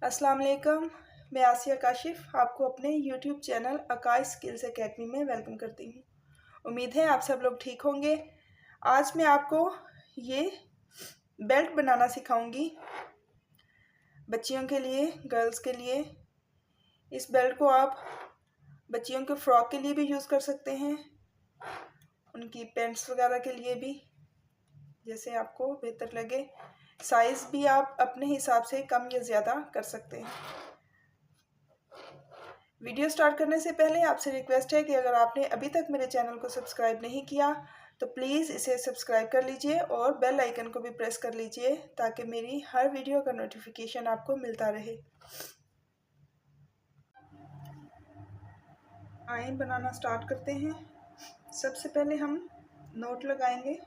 अस्सलाम वालेकुम। मैं आसिया काशिफ आपको अपने YouTube channel acai skills academy में वेलकम करती हूँ। उम्मीद है आप सब लोग ठीक होंगे। आज मैं आपको ये बेल्ट बनाना सिखाऊंगी, बच्चियों के लिए, गर्ल्स के लिए। इस बेल्ट को आप बच्चियों के फ्रॉक के लिए भी यूज़ कर सकते हैं, उनकी पैंट्स वगैरह के लिए भी, जैसे आपको बेहतर लगे। साइज़ भी आप अपने हिसाब से कम या ज़्यादा कर सकते हैं। वीडियो स्टार्ट करने से पहले आपसे रिक्वेस्ट है कि अगर आपने अभी तक मेरे चैनल को सब्सक्राइब नहीं किया तो प्लीज़ इसे सब्सक्राइब कर लीजिए और बेल आइकन को भी प्रेस कर लीजिए ताकि मेरी हर वीडियो का नोटिफिकेशन आपको मिलता रहे। आइन बनाना स्टार्ट करते हैं। सबसे पहले हम नोट लगाएंगे।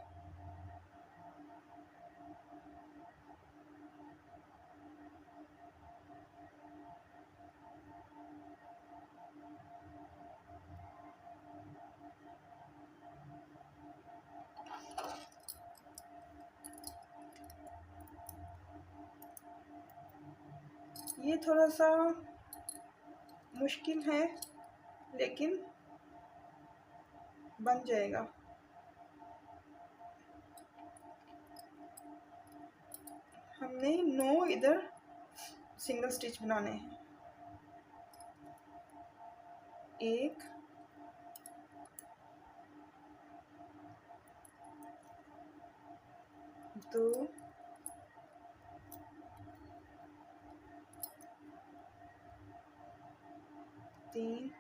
ये थोड़ा सा मुश्किल है लेकिन बन जाएगा। हमने 9 इधर सिंगल स्टिच बनाने हैं। 1 2 3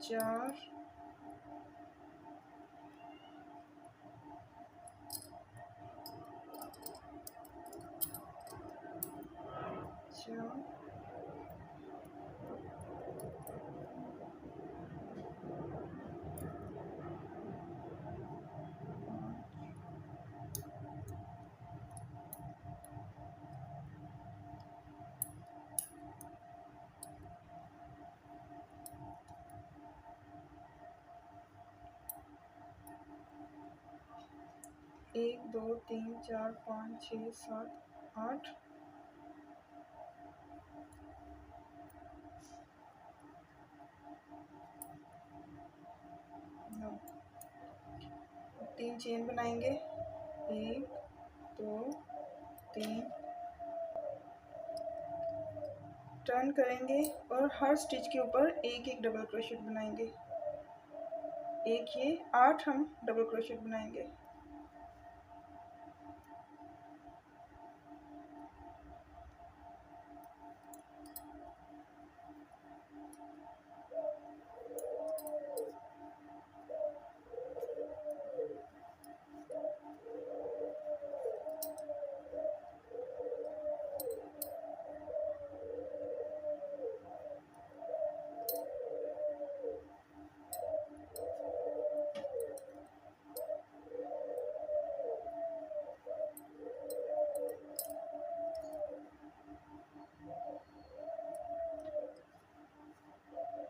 4 4 1 2 3 4 5 6 7 8 9। 3 चेन बनाएंगे। 1 2 3 टर्न करेंगे और हर स्टिच के ऊपर एक एक डबल क्रोशेट बनाएंगे। एक ये 8 हम डबल क्रोशेट बनाएंगे।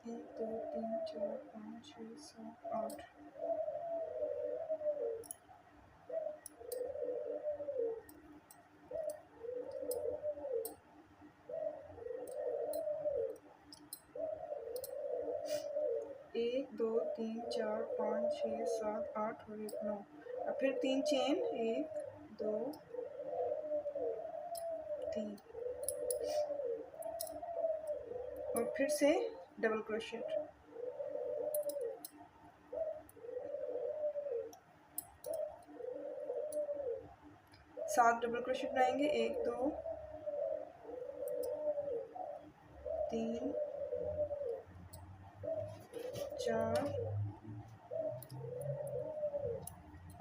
एक दो तीन चार पाँच छः सात 8। एक दो तीन चार पाँच छः सात 8 और 1 9। अब फिर 3 चेन 1 2 3 और फिर से डबल क्रोशेट। 7 डबल क्रोशेट बनाएंगे। 1 2 3 4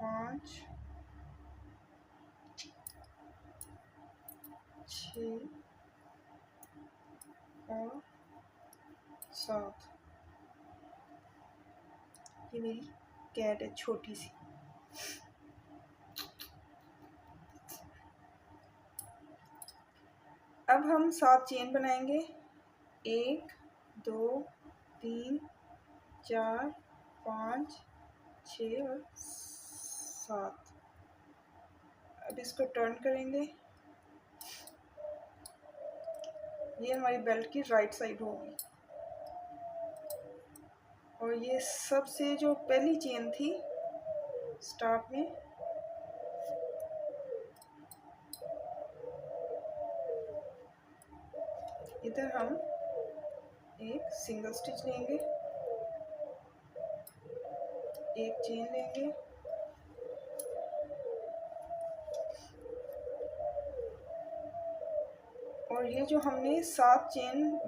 5 6 और 7। ये मेरी कैट है छोटी सी। अब हम 7 चेन बनाएंगे। 1 2 3 4 5 6 और 7। अब इसको टर्न करेंगे ये हमारी बेल्ट की राइट साइड होगी। और ये सबसे जो पहली चेन थी स्टार्ट में, इधर हम एक सिंगल स्टिच लेंगे, एक चेन लेंगे, और ये जो हमने 7 चेन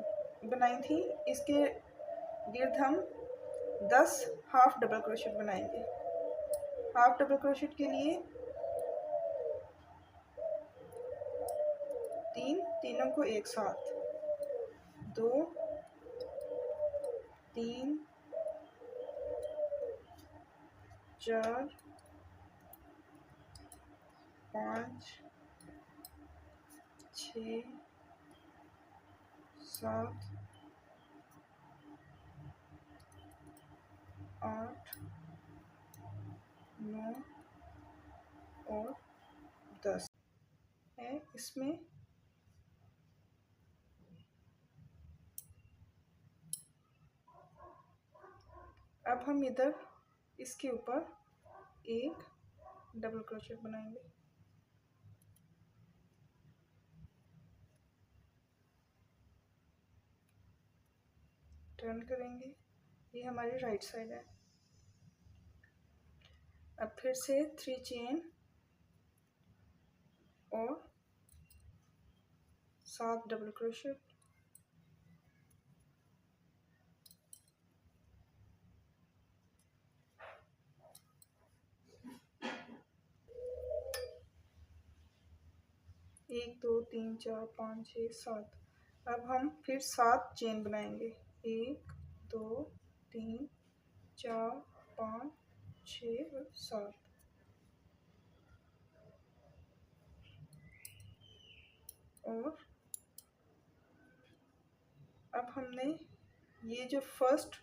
बनाई थी इसके गिर्द हम 10 हाफ डबल क्रोशेट बनाएंगे। हाफ डबल क्रोशेट के लिए तीनों को एक साथ, 2 3 4 5 6 7 8 9 और 10 है इसमें। अब हम इधर इसके ऊपर एक डबल क्रोशेट बनाएंगे। टर्न करेंगे, ये हमारी राइट साइड है। अब फिर से 3 चेन और 7 डबल क्रोशेट, एक 2 3 4 5 6 7। अब हम फिर 7 चेन बनाएंगे, 1 2 3 4 5 6 और 7। और अब हमने ये जो फर्स्ट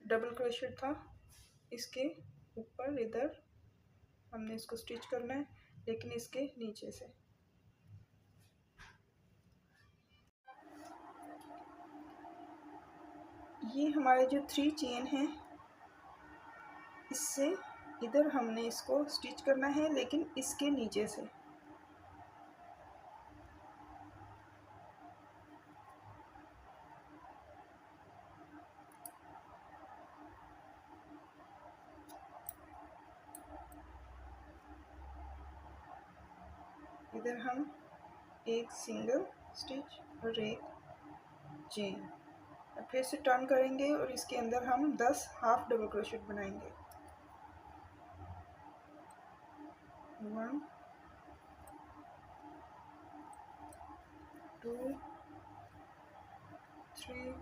डबल क्रोशेट था इसके ऊपर इधर हमने इसको स्टिच करना है, लेकिन इसके नीचे से। ये हमारे जो 3 चेन हैं इससे इधर हमने इसको स्टिच करना है, लेकिन इसके नीचे से। इधर हम एक सिंगल स्टिच और एक चेन, फिर से टर्न करेंगे और इसके अंदर हम 10 हाफ डबल क्रोशेट बनाएंगे। 1 2 3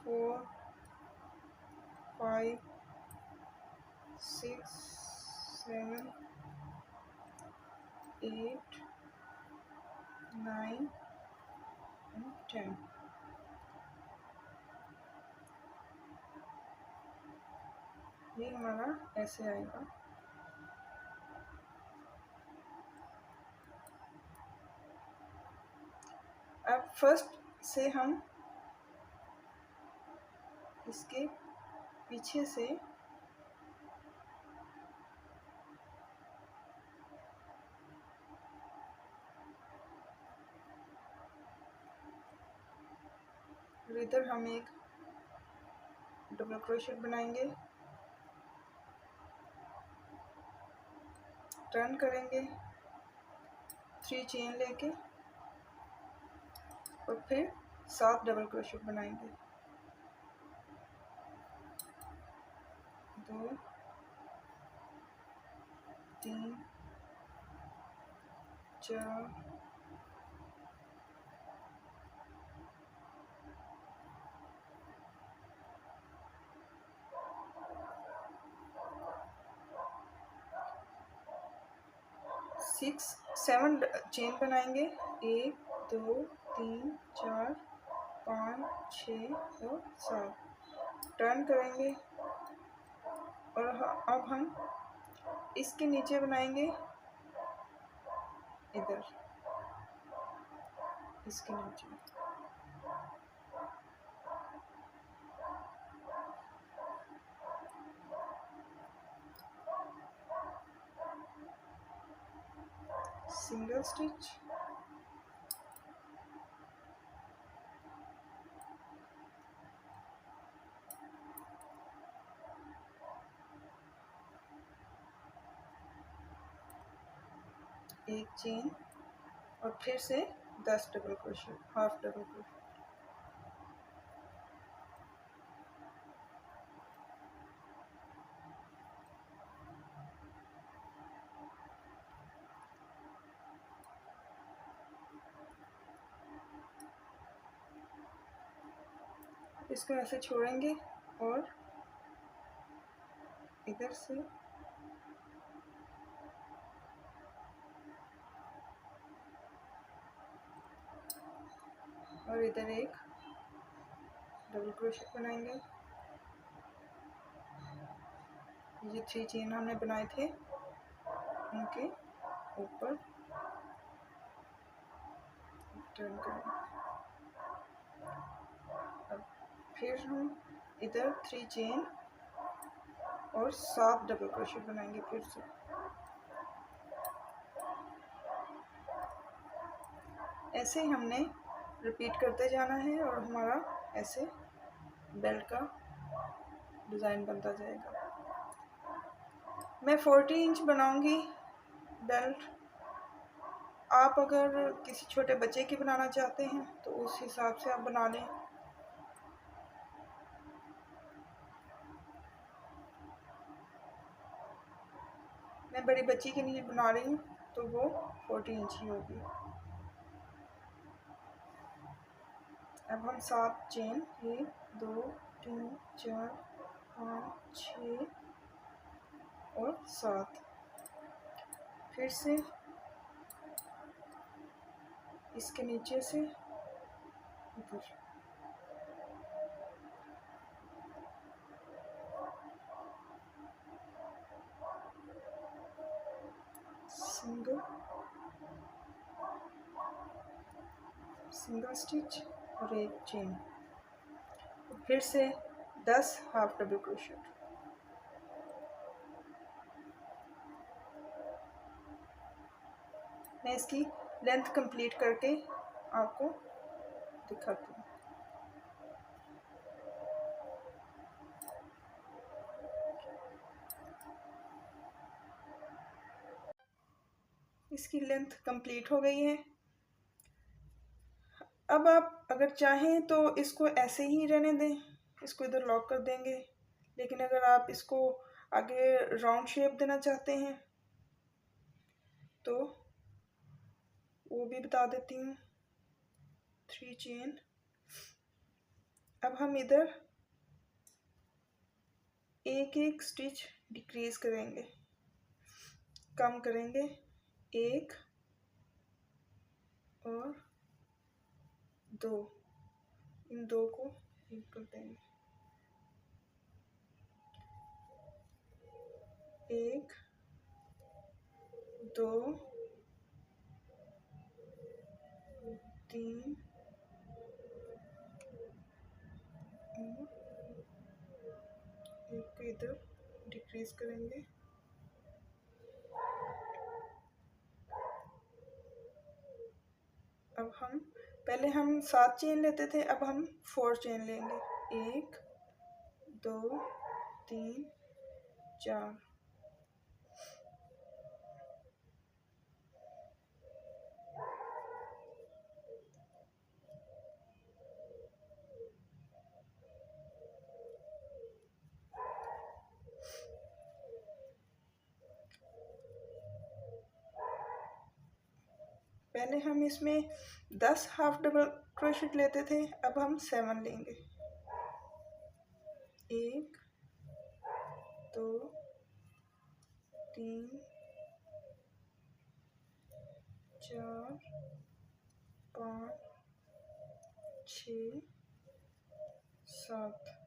4 5 6 7 8 9 and 10। ये हमारा ऐसे आएगा। अब फर्स्ट से हम इसके पीछे से इधर हम एक डबल क्रोशेट बनाएंगे, टर्न करेंगे 3 चेन लेके और फिर 7 डबल क्रोशेट बनाएंगे। 2 3 4 6 7 चेन बनाएंगे, 1 2 3 4 5 6 और 7। टर्न करेंगे और अब हम इसके नीचे बनाएंगे इधर इसके नीचे। सिंगल स्टिच, एक चेन और फिर से 10 double crochet, half double crochet. इसको ऐसे छोड़ेंगे और इधर से और इधर एक डबल क्रोशेट बनाएंगे। ये 3 चेन हमने बनाए थे उनके ऊपर टर्न करेंगे। अब फिर हम इधर 3 चेन और 7 डबल क्रोशेट बनाएंगे फिर से। ऐसे हमने रिपीट करते जाना है और हमारा ऐसे बेल्ट का डिज़ाइन बनता जाएगा। मैं 40 इंच बनाऊंगी बेल्ट। आप अगर किसी छोटे बच्चे की बनाना चाहते हैं तो उस हिसाब से आप बना लें। मैं बड़ी बच्ची के लिए बना रही हूँ तो वो 40 इंच ही होगी। अब हम 7 चेन 1 2 3 4 5 6 और 7 फिर से इसके नीचे से इधर सिंगल स्टिच और एक चेन, फिर से 10 हाफ डबल क्रोशेट। मैं इसकी लेंथ कंप्लीट करके आपको दिखाती हूँ। इसकी लेंथ कंप्लीट हो गई है। अब आप अगर चाहें तो इसको ऐसे ही रहने दें, इसको इधर लॉक कर देंगे। लेकिन अगर आप इसको आगे राउंड शेप देना चाहते हैं तो वो भी बता देती हूँ। 3 चेन। अब हम इधर एक एक स्टिच डिक्रीज करेंगे, कम करेंगे, 1 और 2, इन 2 को एक कर देंगे, 1 2 3 और एक को इधर डिक्रीज करेंगे। अब हम पहले हम 7 चेन लेते थे, अब हम 4 चेन लेंगे, 1 2 3 4। पहले हम इसमें 10 हाफ डबल क्रोशेट लेते थे, अब हम 7 लेंगे, 1 2 3 4 5 6 7।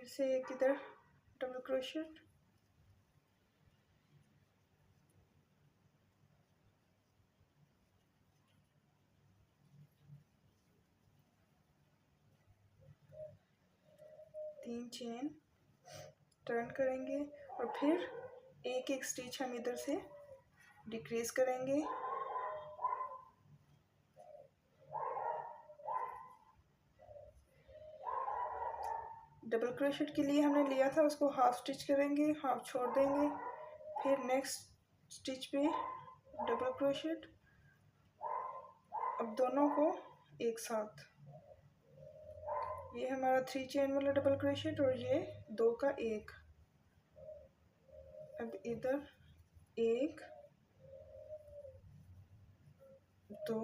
फिर से एक इधर डबल क्रोशेट, तीन चेन टर्न करेंगे और फिर एक एक स्टिच हम इधर से डिक्रीज करेंगे। डबल क्रोशेट के लिए हमने लिया था उसको हाफ स्टिच करेंगे, हाफ छोड़ देंगे, फिर नेक्स्ट स्टिच पे डबल क्रोशेट। अब दोनों को एक साथ, ये हमारा 3 चेन वाला डबल क्रोशेट और ये 2 का एक। अब इधर 1 2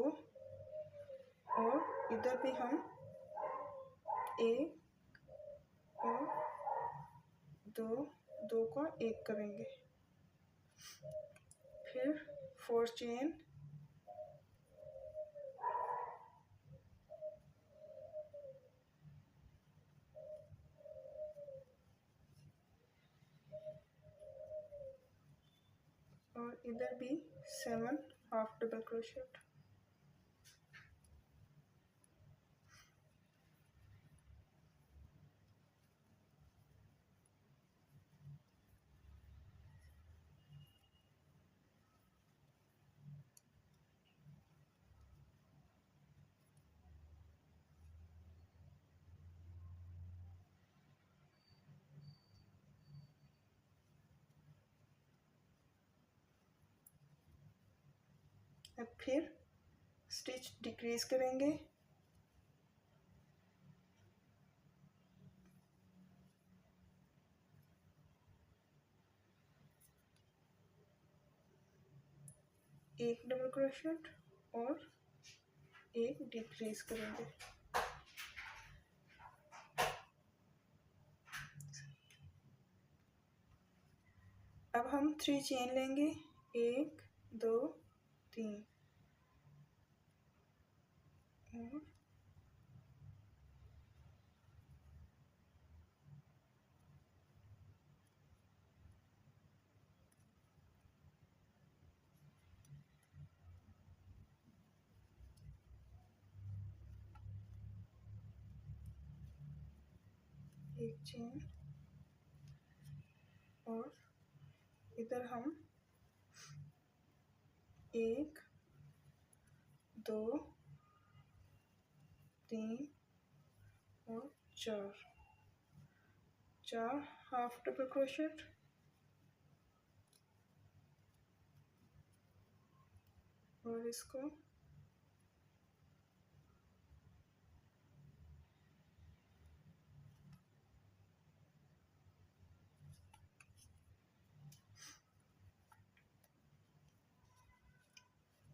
और इधर भी हम 1 और 2 का एक करेंगे। फिर 4 चेन, और इधर भी 7 हाफ डबल क्रोशेट। अब फिर स्टिच डिक्रीज करेंगे, एक डबल क्रोशेट और एक डिक्रीज करेंगे। अब हम 3 चेन लेंगे, 1 2 3 और एक चेन, और इधर हम 1 2 3 और 4 हाफ डबल क्रोशेट, और इसको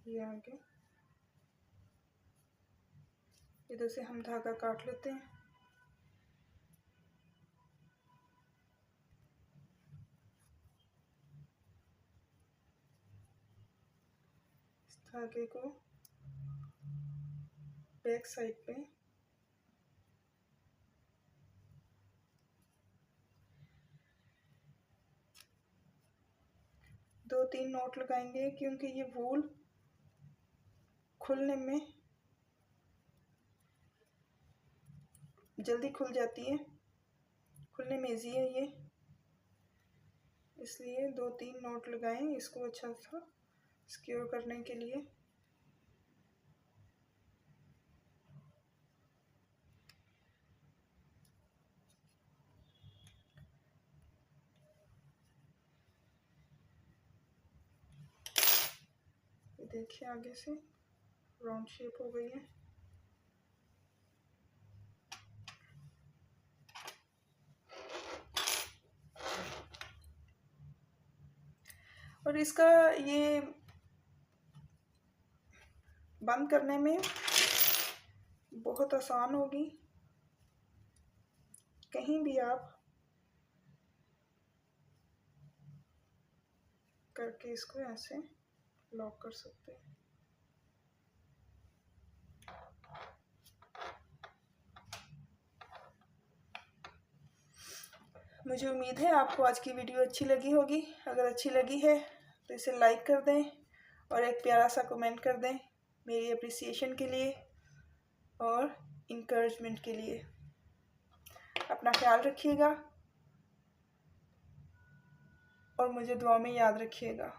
ये आगे इधर से हम धागा काट लेते हैं। इस धागे को बैक साइड पे दो तीन नॉट लगाएंगे, क्योंकि ये वूल खुलने में जल्दी खुल जाती है, खुलने में इजी है ये, इसलिए 2-3 नॉट लगाएं इसको अच्छा सा सिक्योर करने के लिए। देखिए आगे से राउंड शेप हो गई है। और इसका ये बंद करने में बहुत आसान होगी, कहीं भी आप करके इसको ऐसे लॉक कर सकते हैं। मुझे उम्मीद है आपको आज की वीडियो अच्छी लगी होगी। अगर अच्छी लगी है तो इसे लाइक कर दें और एक प्यारा सा कमेंट कर दें मेरी अप्रिसिएशन के लिए और इंकरेजमेंट के लिए। अपना ख्याल रखिएगा और मुझे दुआ में याद रखिएगा।